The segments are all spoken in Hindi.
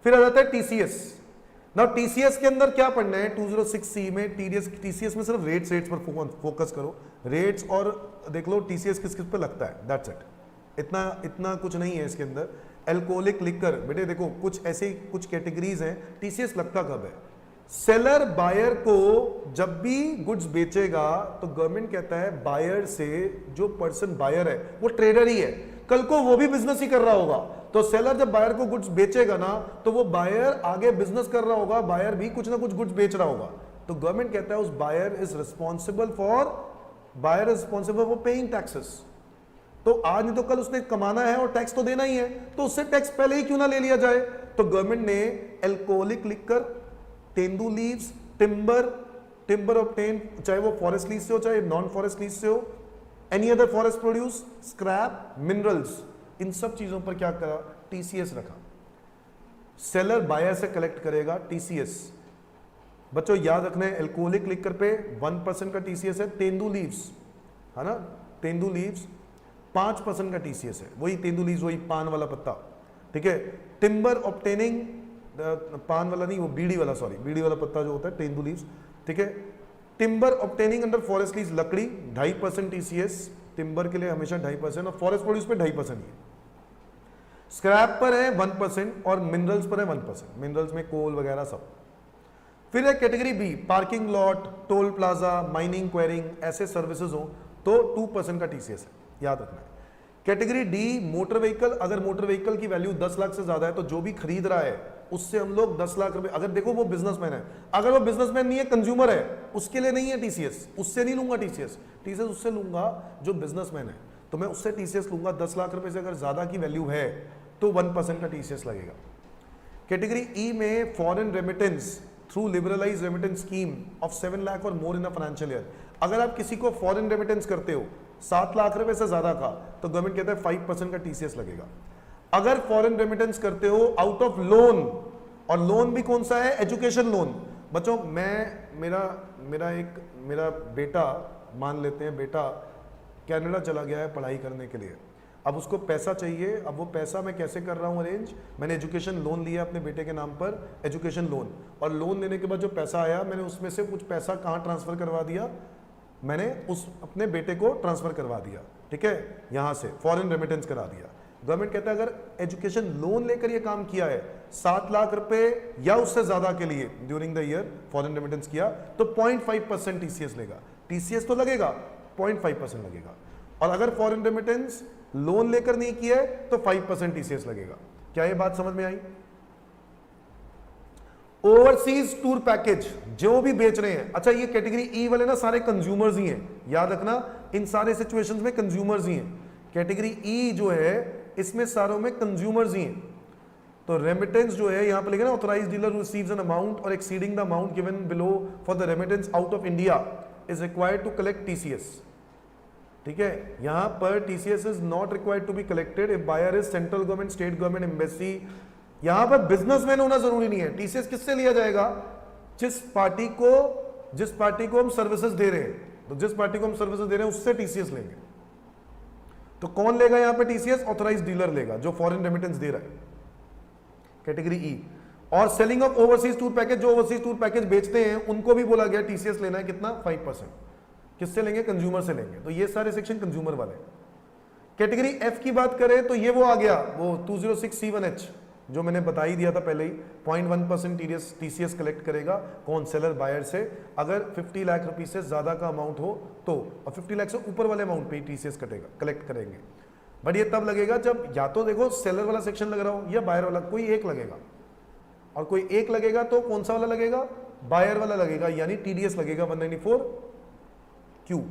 फिर आ जाता है टीसीएस। नाउ टीसीएस के अंदर क्या पढ़ना है 206C में? टीसीएस में सिर्फ रेट्स पर फोकस करो, रेट्स, और देख लो टीसीएस किस किस पे लगता है, दैट्स इट। इतना कुछ नहीं है इसके अंदर। एल्कोहलिक लिकर, बेटे देखो कुछ ऐसे कुछ कैटेगरीज हैं, टीसीएस लगता कब है? सेलर बायर को जब भी गुड्स बेचेगा तो गवर्नमेंट कहता है बायर से, जो पर्सन बायर है वो ट्रेडर ही है, कल को वो भी बिजनेस ही कर रहा होगा, तो सेलर जब बायर को गुड्स बेचेगा ना तो वो बायर आगे बिजनेस कर रहा होगा, बायर भी कुछ ना कुछ गुड्स बेच रहा होगा, तो गवर्नमेंट कहता है उस buyer is responsible for paying taxes. तो आज नहीं तो कल उसने कमाना है और टैक्स तो देना ही है, तो उससे टैक्स पहले ही क्यों ना ले लिया जाए। तो गवर्नमेंट ने alcoholic liquor, tendu leaves, timber obtain, चाहे वो फॉरेस्ट लीज से हो चाहे नॉन फॉरेस्ट लीज से हो, any other forest produce, scrap, minerals, इन सब चीजों पर क्या करा? टीसीएस रखा। सेलर बायर से कलेक्ट करेगा टीसीएस। बच्चों याद रखना है एल्कोहलिक लिकर पे 1% का टीसीएस है, तेंदू लीव्स है ना, तेंदू लीव्स 5% का टीसीएस है, वही तेंदू लीव्स, वही पान वाला पत्ता, ठीक है। टिम्बर ऑब्टेनिंग, पान वाला नहीं, वो बीड़ी वाला, सॉरी बीड़ी वाला पत्ता जो होता है, तेंदू लीव्स, ठीक है। Timber obtaining under forest lease, लकड़ी 2.5% टीसीएस, टिम्बर के लिए हमेशा 2.5% और फॉरेस्ट प्रोड्यूस पे 2.5% ही। स्क्रैप पर है 1% और मिनरल्स पर है 1%, मिनरल्स में कोल वगैरह सब। फिर है category B, parking lot, toll plaza, mining, quarrying, ऐसे सर्विसेज हो तो 2% का टीसीएस है, याद रखना है। कैटेगरी डी, मोटर व्हीकल, अगर मोटर व्हीकल की वैल्यू 10 लाख से ज्यादा है तो जो भी खरीद रहा है उससे हम लोग 10 लाख रुपए, अगर देखो वो बिजनेसमैन है, अगर वो बिजनेसमैन नहीं है, कंज्यूमर है, उसके लिए नहीं है टीसीएस, उससे नहीं लूंगा टीसीएस उससे लूंगा जो बिजनेसमैन है, तो मैं उससे टीसीएस लूंगा 10 लाख रुपए से अगर ज्यादा की वैल्यू है तो 1% का टीसीएस लगेगा। कैटेगरी ई में foreign remittance through liberalise remittance scheme of 7 lakh और मोर इन अ फाइनेंशियल ईयर, अगर आप किसी को फॉरेन रेमिटेंस करते हो 7 लाख रुपए से ज्यादा का, तो गवर्नमेंट कहता है 5% का टीसीएस लगेगा। अगर फॉरेन रेमिटेंस करते हो आउट ऑफ लोन, और लोन भी कौन सा है? Education loan. बच्चों मेरा बेटा, मान लेते हैं बेटा कनाडा चला गया है पढ़ाई करने के लिए, अब उसको पैसा चाहिए, अब वो पैसा मैं कैसे कर रहा हूँ अरेंज? मैंने एजुकेशन लोन लिया अपने बेटे के नाम पर, एजुकेशन लोन, और लोन लेने के बाद जो पैसा आया मैंने उसमें से कुछ पैसा कहाँ ट्रांसफर करवा दिया? मैंने उस अपने बेटे को ट्रांसफर करवा दिया, ठीक है, यहां से फॉरेन रेमिटेंस करा दिया। गवर्नमेंट कहता है अगर एजुकेशन लोन लेकर ये काम किया है 7 लाख रुपए या उससे ज्यादा के लिए during the year foreign remittance किया, तो 0.5% टीसीएस लेगा। टीसीएस तो लगेगा, 0.5% लगेगा। और अगर फॉरेन रेमिटेंस लोन लेकर नहीं किया है तो 5% टीसीएस लगेगा। क्या ये बात समझ में आई? ओवरसीज टूर पैकेज जो भी बेच रहे हैं, अच्छा ये कैटेगरी ई वाले ना सारे कंज्यूमर्स ही हैं, याद रखना इन सारे सिचुएशंस में कंज्यूमर्स ही हैं। कैटेगरी ई जो है इसमें सारों में कंज्यूमर्स ही हैं। तो रेमिटेंस जो है यहां पे लिखा ना, authorised dealer receives an amount or exceeding the amount given below for the remittance out of India is required to collect TCS, ठीक है। यहां पर TCS is not required to be collected if buyer is central government, state government, embassy. यहां पर बिजनेसमैन होना जरूरी नहीं है। टीसीएस किससे लिया जाएगा? जिस पार्टी को हम सर्विसेज दे रहे हैं, तो जिस पार्टी को हम सर्विसेज दे रहे हैं उससे टीसीएस लेंगे। तो कौन लेगा यहां पे टीसीएस? ऑथराइज्ड डीलर लेगा जो फॉरेन रेमिटेंस दे रहा है, कैटेगरी ई। और selling of overseas tour package, जो ओवरसीज टूर पैकेज बेचते हैं उनको भी बोला गया टीसीएस लेना है, कितना? 5%। किससे लेंगे? कंज्यूमर से लेंगे। तो ये सारे सेक्शन कंज्यूमर वाले। कैटेगरी एफ की बात करें तो ये वो आ गया, वो 206C1H जो मैंने बता ही दिया था पहले ही, 0.1% टीसीएस कलेक्ट करेगा। कौन? सेलर बायर से। अगर 50 लाख रुपीस से ज्यादा का अमाउंट हो तो, और 50 लाख से ऊपर वाले अमाउंट पे टीसीएस कटेगा, कलेक्ट करेंगे। बट ये तब लगेगा जब या तो देखो सेलर वाला सेक्शन लग रहा हो या बायर वाला, कोई एक लगेगा। और कोई एक लगेगा तो कौन सा वाला लगेगा? बायर वाला लगेगा, यानी टीडीएस लगेगा 194Q।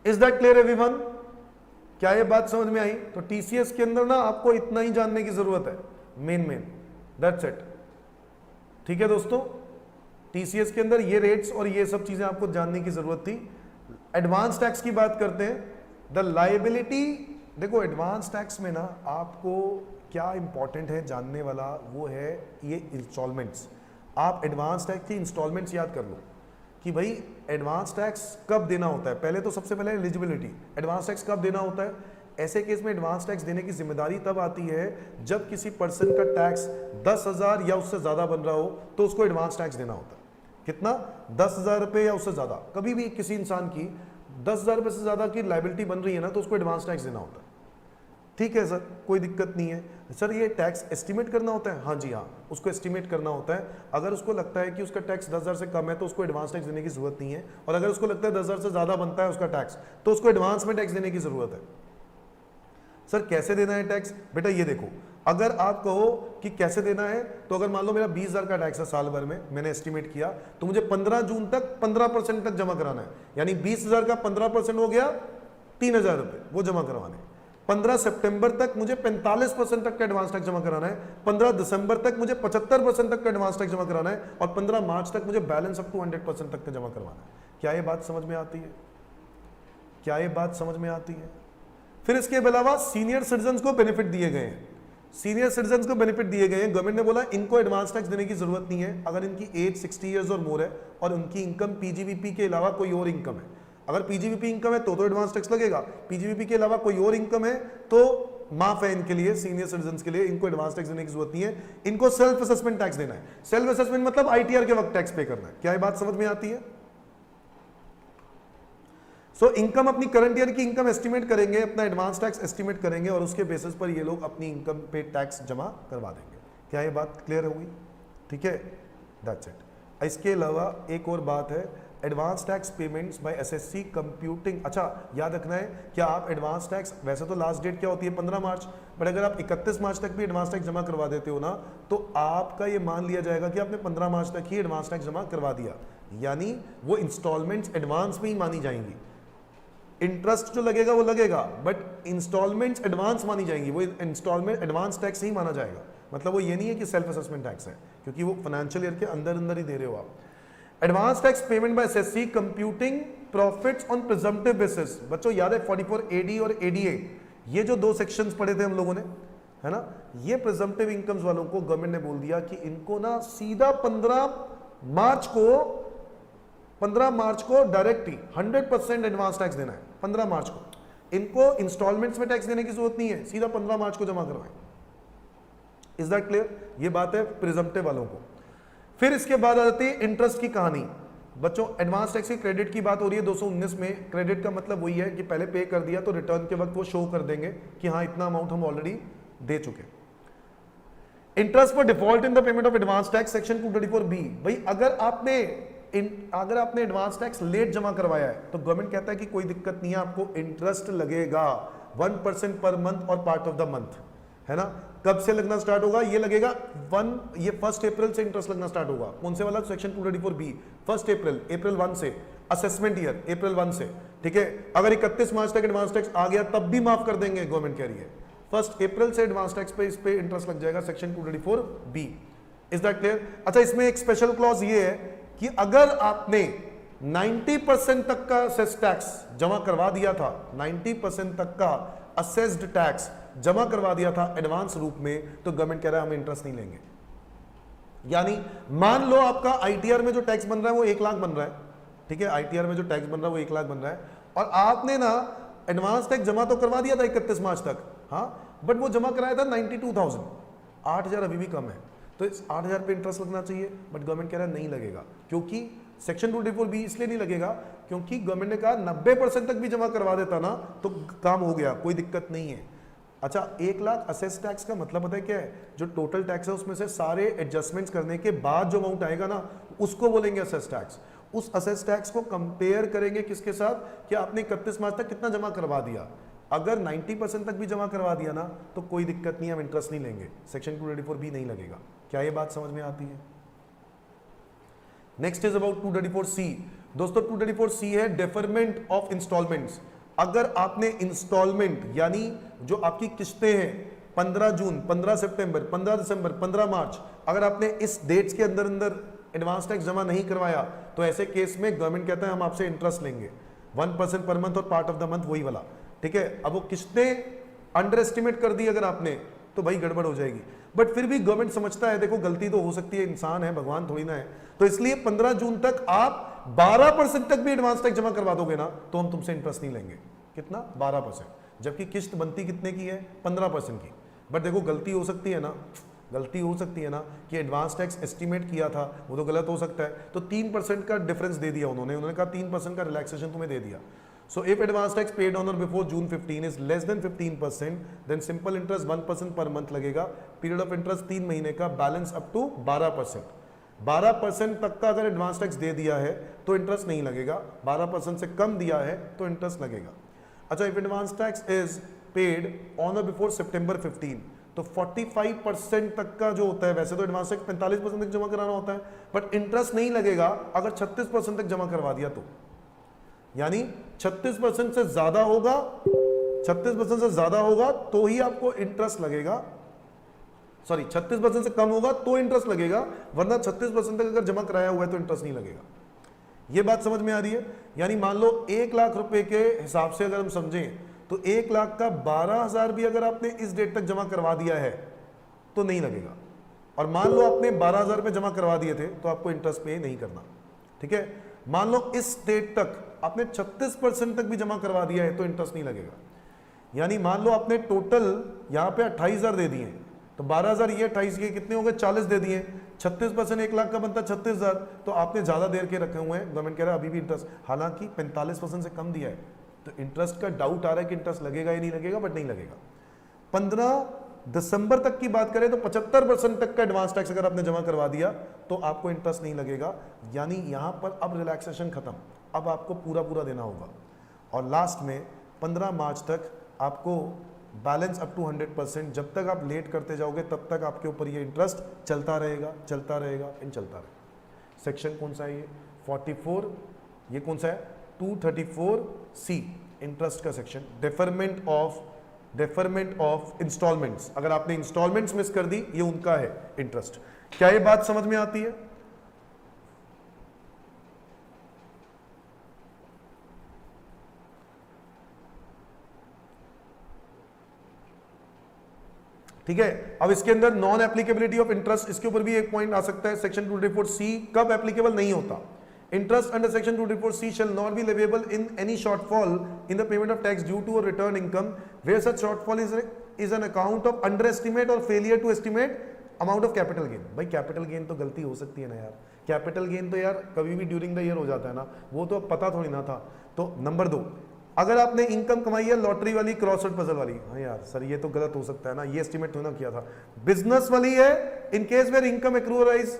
Is that clear everyone? क्या ये बात समझ में आई? तो टीसीएस के अंदर ना आपको इतना ही जानने की जरूरत है, मेन दैट्स इट, ठीक है दोस्तों। टीसीएस के अंदर ये रेट्स और ये सब चीजें आपको जानने की जरूरत थी। एडवांस टैक्स की बात करते हैं। द लायबिलिटी, देखो एडवांस टैक्स में ना आपको क्या इंपॉर्टेंट है जानने वाला, वो है ये इंस्टॉलमेंट्स। आप एडवांस टैक्स की इंस्टॉलमेंट्स याद कर लो कि भाई एडवांस टैक्स कब देना होता है। पहले तो सबसे पहले एलिजिबिलिटी, एडवांस टैक्स कब देना होता है ऐसे केस में एडवांस टैक्स देने की जिम्मेदारी तब आती है जब किसी पर्सन का टैक्स 10,000 या उससे ज्यादा बन रहा हो तो उसको एडवांस टैक्स देना होता है। कितना? 10,000 रुपए या उससे ज्यादा। कभी भी किसी इंसान की 10,000 रुपए से ज्यादा की लायबिलिटी बन रही है ना तो उसको एडवांस टैक्स देना होता है। ठीक है सर, कोई दिक्कत नहीं है। सर ये टैक्स एस्टिमेट करना होता है? हाँ जी हाँ, उसको एस्टिमेट करना होता है। अगर उसको लगता है कि उसका टैक्स 10,000 से कम है तो उसको एडवांस टैक्स देने की जरूरत नहीं है, और अगर उसको लगता है 10,000 से ज्यादा बनता है उसका टैक्स तो उसको एडवांस में टैक्स देने की जरूरत है। सर कैसे देना है टैक्स? बेटा ये देखो, अगर आप कहो कि कैसे देना है तो अगर मान लो मेरा 20,000 का टैक्स है साल भर में, मैंने एस्टिमेट किया, तो मुझे 15 जून तक 15% तक जमा कराना है। यानी 20,000 का 15% हो गया 3,000 रुपए, वो जमा करवाने। 15 सितंबर तक मुझे 45% तक का एडवांस टैक्स जमा कराना है, 15 दिसंबर तक मुझे 75% तक का एडवांस टैक्स जमा कराना है, और 15 मार्च तक मुझे बैलेंस अप टू 100% तक का जमा करवाना है। क्या ये बात समझ में आती है? क्या ये बात समझ में आती है? फिर इसके अलावा सीनियर सिटीजन को बेनिफिट दिए गए हैं। सीनियर सिटीजन को बेनिफिट दिए गए हैं। गवर्नमेंट ने बोला इनको एडवांस टैक्स देने की जरूरत नहीं है अगर इनकी एज 60 ईयर्स और मोर है और उनकी इनकम पीजीबीपी के अलावा कोई और इनकम है। अगर पीजीबीपी इनकम है तो एडवांस टैक्स लगेगा, पीजीबीपी के अलावा कोई और इनकम है तो माफ है इनके लिए, सीनियर सिटीजन के लिए इनको एडवांस टैक्स देने की जरूरत नहीं है। इनको सेल्फ असेसमेंट टैक्स देना है। सेल्फ असेसमेंट मतलब आईटीआर के वक्त टैक्स पे करना है। क्या ये बात समझ में आती है? सो इनकम, अपनी करंट ईयर की इनकम एस्टिमेट करेंगे, अपना एडवांस टैक्स एस्टिमेट करेंगे और उसके बेसिस पर ये लोग अपनी इनकम पे टैक्स जमा करवा देंगे। क्या ये बात क्लियर होगी? ठीक है, दैट्स इट। इसके अलावा एक और बात है, advance tax payments by SSC computing. अच्छा याद रखना है, क्या आप एडवांस टैक्स, वैसे तो लास्ट डेट क्या होती है 15 मार्च, बट अगर आप 31 मार्च तक भी एडवांस टैक्स जमा करवा देते हो ना तो आपका ये मान लिया जाएगा कि आपने 15 मार्च तक ही एडवांस टैक्स जमा करवा दिया, यानी वो इंस्टॉलमेंट्स एडवांस में ही मानी जाएंगी। इंटरेस्ट जो लगेगा वो लगेगा, बट इंस्टॉलमेंट्स एडवांस मानी जाएंगी, वो इंस्टॉलमेंट एडवांस टैक्स ही माना जाएगा। मतलब वो ये नहीं है कि सेल्फ असेसमेंट टैक्स है, क्योंकि वो फाइनेंशियल ईयर के अंदर अंदर ही दे रहे हो आप। Advance tax payment by SSC computing profits on presumptive basis. बच्चों याद है 44 एडी और एडीए, ये जो दो सेक्शंस पढ़े थे हम लोगों ने, है ना, ये प्रिजम्पटिव इनकम्स वालों को गवर्नमेंट ने बोल दिया कि इनको ना सीधा 15 मार्च को डायरेक्ट ही 100% एडवांस टैक्स देना है। 15 मार्च को इनको इंस्टॉलमेंट्स में टैक्स देने की जरूरत नहीं है, सीधा 15 मार्च को जमा करवाएं। Is that clear? ये बात है प्रिजम्पटिव वालों को। फिर इसके बाद आ जाती है इंटरेस्ट की कहानी। बच्चों एडवांस टैक्स की क्रेडिट की बात हो रही है 219 में। क्रेडिट का मतलब वही है कि पहले पे कर दिया तो रिटर्न के वक्त वो शो कर देंगे कि हाँ इतना अमाउंट हम ऑलरेडी दे चुके। Interest for default in the payment of advance tax section 234B। भाई अगर आपने एडवांस टैक्स लेट जमा करवाया है तो गवर्नमेंट कहता है कि कोई दिक्कत नहीं है, आपको इंटरेस्ट लगेगा 1% पर मंथ और पार्ट ऑफ द मंथ, है ना। कब से लगना स्टार्ट होगा? ये लगेगा 1 अप्रैल से इंटरेस्ट लगना स्टार्ट होगा। कौन से वाला? Section 234B। 1 अप्रैल 1 से, असेसमेंट ईयर अप्रैल 1 से, ठीक है। अगर 31 मार्च तक एडवांस टैक्स आ गया तब भी माफ कर देंगे, गवर्नमेंट कह रही है 1 अप्रैल से एडवांस टैक्स पे इस पे इंटरेस्ट लग जाएगा, section 234B। Is that clear? अच्छा इसमें एक स्पेशल क्लॉज ये है कि अगर आपने 90% तक का असेस टैक्स जमा करवा दिया था, 90% तक का असेस्ड टैक्स जमा करवा दिया था एडवांस रूप में, तो गवर्नमेंट कह रहा है हम इंटरेस्ट नहीं लेंगे। यानी मान लो आपका आईटीआर में जो टैक्स बन रहा है वो 1 लाख बन रहा है, ठीक है, आईटीआर में जो टैक्स बन रहा है वो 1 लाख बन रहा है, और आपने ना एडवांस टैक्स जमा तो करवा दिया था 31 मार्च तक, हाँ, बट वो जमा कराया था 92,000, 8,000 अभी भी कम है, तो इस 8,000 पे इंटरेस्ट लगना चाहिए, बट गवर्नमेंट कह रहा है नहीं लगेगा। क्योंकि सेक्शन 234B इसलिए नहीं लगेगा क्योंकि गवर्नमेंट ने कहा 90% तक भी जमा करवा देता ना तो काम हो गया, कोई दिक्कत नहीं है। अच्छा 1 लाख असेस टैक्स का मतलब पता है क्या है? जो टोटल टैक्स है उसमें से सारे एडजस्टमेंट्स करने के बाद जो अमाउंट आएगा ना उसको बोलेंगे असेस टैक्स। उस असेस टैक्स को कंपेयर करेंगे किसके साथ कि आपने 31 मार्च तक कितना जमा करवा दिया। अगर 90% तक भी जमा करवा दिया ना तो कोई दिक्कत नहीं, हम इंटरेस्ट नहीं लेंगे, सेक्शन 234B नहीं लगेगा। क्या ये बात समझ में आती है? Next is about 234C। दोस्तों 234C है डेफरमेंट ऑफ इंस्टॉलमेंट्स। अगर आपने इंस्टॉलमेंट यानी जो आपकी किस्तें हैं 15 जून, 15 सितंबर, 15 दिसंबर, 15 मार्च, अगर आपने इस डेट्स के अंदर अंदर एडवांस टैक्स जमा नहीं करवाया तो ऐसे केस में गवर्नमेंट कहता है हम आपसे इंटरेस्ट लेंगे 1% पर मंथ और पार्ट ऑफ द मंथ वही वाला, ठीक है। अब वो किस्तें अंडर एस्टिमेट कर दी अगर आपने तो भाई गड़बड़ हो जाएगी, बट फिर भी गवर्नमेंट समझता है देखो गलती तो हो सकती है, इंसान है, भगवान थोड़ी ना है, तो इसलिए 15 जून तक आप 12% तक भी एडवांस टैक्स जमा करवा दोगे ना तो हम तुमसे इंटरेस्ट नहीं लेंगे। कितना? 12%। जबकि किस्त बनती कितने की है, 15% की। बट देखो गलती हो सकती है ना, गलती हो सकती है ना कि एडवांस टैक्स एस्टिमेट किया था वो तो गलत हो सकता है, तो 3% का डिफरेंस दे दिया उन्होंने कहा 3% का रिलैक्सेशन तुम्हें दे दिया। So if advance tax paid on or before June 15 is less than 15%, then simple interest 1% per month लगेगा, पीरियड ऑफ इंटरेस्ट 3 महीने का, बैलेंस अप टू 12%। 12% तक का अगर एडवांस टैक्स दे दिया है तो इंटरेस्ट नहीं लगेगा, 12% से कम दिया है तो इंटरेस्ट लगेगा। अच्छा, if advance tax is paid on or before सितंबर 15, तो 45% तक का जो होता है, वैसे तो एडवांस टैक्स 45% तक जमा कराना होता है, बट इंटरेस्ट नहीं लगेगा अगर 36% तक जमा करवा दिया तो, यानी 36% से ज्यादा होगा, 36% से ज्यादा होगा तो ही आपको इंटरेस्ट लगेगा, सॉरी 36% से कम होगा तो इंटरेस्ट लगेगा, वरना 36% तक अगर जमा कराया हुआ है तो इंटरेस्ट नहीं लगेगा। यह बात समझ में आ रही है? यानी मान लो 1 लाख रुपए के हिसाब से अगर हम समझें तो 1 लाख का 12,000 भी अगर आपने इस डेट तक जमा करवा दिया है तो नहीं लगेगा, और मान लो आपने 12,000 रुपए जमा करवा दिए थे तो आपको इंटरेस्ट पे नहीं करना। ठीक है, मान लो इस डेट तक आपने 36% तक भी जमा करवा दिया है तो इंटरेस्ट नहीं लगेगा। यानी मान लो आपने टोटल यहां पे 28,000 दे दिए, तो 12,000 ये 28 ये कितने हो गए, 40 दे दिए, 36% 1 लाख का बनता 36,000, तो आपने ज्यादा देर के रखे हुए हैं, गवर्नमेंट कह रहा है अभी भी इंटरेस्ट, हालांकि 45% से कम दिया है, तो इंटरेस्ट का डाउट आ रहा है कि इंटरेस्ट लगेगा या नहीं लगेगा, बट नहीं लगेगा। 15 दिसंबर तक की बात करें तो 75% तक का एडवांस टैक्स अगर आपने जमा करवा दिया तो आपको इंटरेस्ट नहीं लगेगा, यानी यहां पर अब रिलैक्सेशन खत्म, अब आपको पूरा पूरा देना होगा। और लास्ट में 15 मार्च तक आपको बैलेंस अप टू 100%, जब तक आप लेट करते जाओगे तब तक आपके ऊपर ये इंटरेस्ट चलता रहेगा, चलता रहेगा, चलता रहेगा। सेक्शन कौन सा है ये, 44, ये कौन सा है, 234C इंटरेस्ट का सेक्शन, डेफरमेंट ऑफ इंस्टॉलमेंट्स। अगर आपने इंस्टॉलमेंट्स मिस कर दी, ये उनका है इंटरेस्ट। क्या ये बात समझ में आती है? ठीक है, अब इसके अंदर नॉन एप्लीकेबिलिटी ऑफ इंटरेस्ट, इसके ऊपर भी एक पॉइंट आ सकता है। सेक्शन 234C कब एप्लीकेबल नहीं होता? Interest under section 234C shall not be leviable in any shortfall in the payment of tax due to a return income where such shortfall is an account of underestimate or failure to estimate amount of capital gain। भाई कैपिटल गेन तो गलती हो सकती है ना यार, कैपिटल गेन तो यार कभी भी ड्यूरिंग द ईयर हो जाता है ना, वो तो पता थोड़ी ना था। तो नंबर 2, अगर आपने इनकम कमाई है लॉटरी वाली, क्रॉसवर्ड पजल वाली, हाँ यार सर ये तो गलत हो सकता है ना, ये एस्टिमेट होना किया था। बिजनेस वाली है, in case where income accrue or arise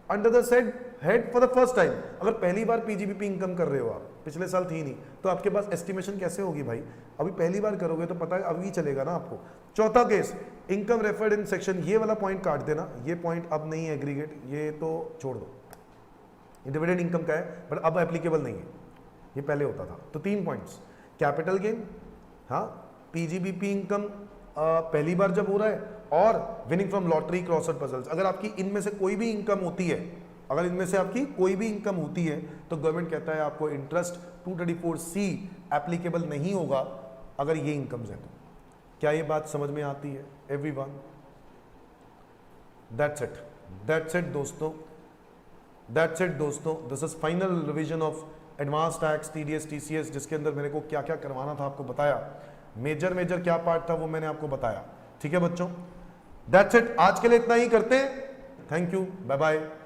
under the said head for the first time, अगर पहली बार पीजीबीपी इनकम कर रहे हो आप, पिछले साल थी नहीं, तो आपके पास एस्टिमेशन कैसे होगी भाई? अभी पहली बार करोगे तो पता है अभी चलेगा ना आपको। चौथा case, income referred in section, ये वाला पॉइंट काट देना, ये पॉइंट अब नहीं है एग्रीगेट, ये तो छोड़ दो, डिविडेंड इनकम का है बट अब एप्लीकेबल नहीं है, ये पहले होता था। तो 3 पॉइंट्स, कैपिटल गेन, हाँ, पीजीबीपी इनकम पहली बार जब हो रहा है, और winning from lottery, crossword puzzles. अगर आपकी इनमें से कोई भी इनकम होती है, अगर इनमें से आपकी कोई भी इनकम होती है तो गवर्नमेंट कहता है आपको इंटरेस्ट 234C एप्लीकेबल नहीं होगा अगर ये इनकम्स हैं तो। क्या ये बात समझ में आती है एवरीवन? दैट्स इट दोस्तों, दैट्स इट दोस्तों। This is final revision of advance tax, TDS, TCS, जिसके अंदर मेरे को क्या क्या करवाना था आपको बताया, मेजर क्या पार्ट था वो मैंने आपको बताया। ठीक है बच्चों, दैट्स इट, आज के लिए इतना ही करते हैं। Thank you, bye bye.